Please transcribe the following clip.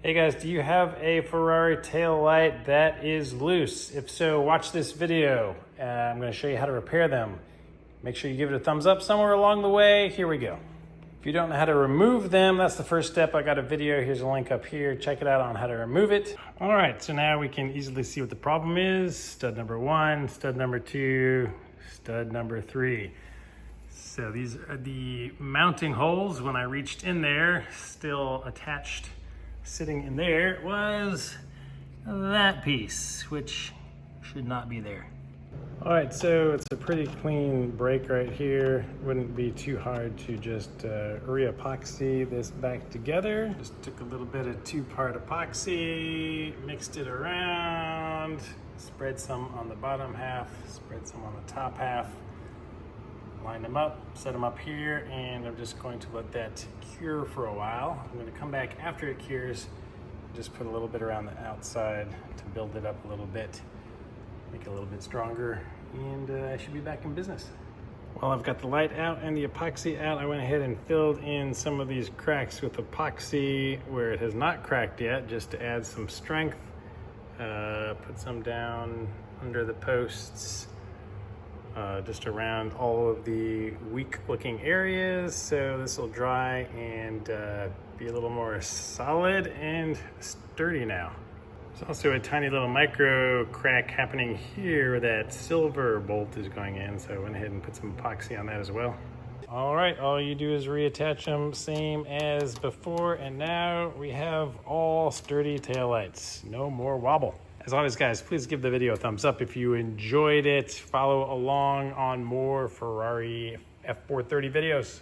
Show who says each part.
Speaker 1: Hey guys, do you have a Ferrari tail light that is loose? If so, watch this video. I'm going to show you how to repair them. Make sure you give it a thumbs up somewhere along the way. Here we go. If you don't know how to remove them, that's the first step. I got a video. Here's a link up here. Check it out on how to remove it. All right, so now we can easily see what the problem is. Stud number 1, stud number 2, stud number 3. So these are the mounting holes. When I reached in there, still attached, sitting in there was that piece, which should not be there. All right, so it's a pretty clean break right here. Wouldn't be too hard to just re-epoxy this back together. Just took a little bit of 2-part epoxy, mixed it around, spread some on the bottom half, spread some on the top half, line them up, set them up here, and I'm just going to let that cure for a while. I'm going to come back after it cures, just put a little bit around the outside to build it up a little bit, make it a little bit stronger, and I should be back in business. While I've got the light out and the epoxy out, I went ahead and filled in some of these cracks with epoxy where it has not cracked yet, just to add some strength. Put some down under the posts, just around all of the weak looking areas, so this will dry and be a little more solid and sturdy now. There's also a tiny little micro crack happening here where that silver bolt is going in, so I went ahead and put some epoxy on that as well. All right, all you do is reattach them same as before, and now we have all sturdy taillights. No more wobble. As always, guys, please give the video a thumbs up if you enjoyed it. Follow along on more Ferrari F430 videos.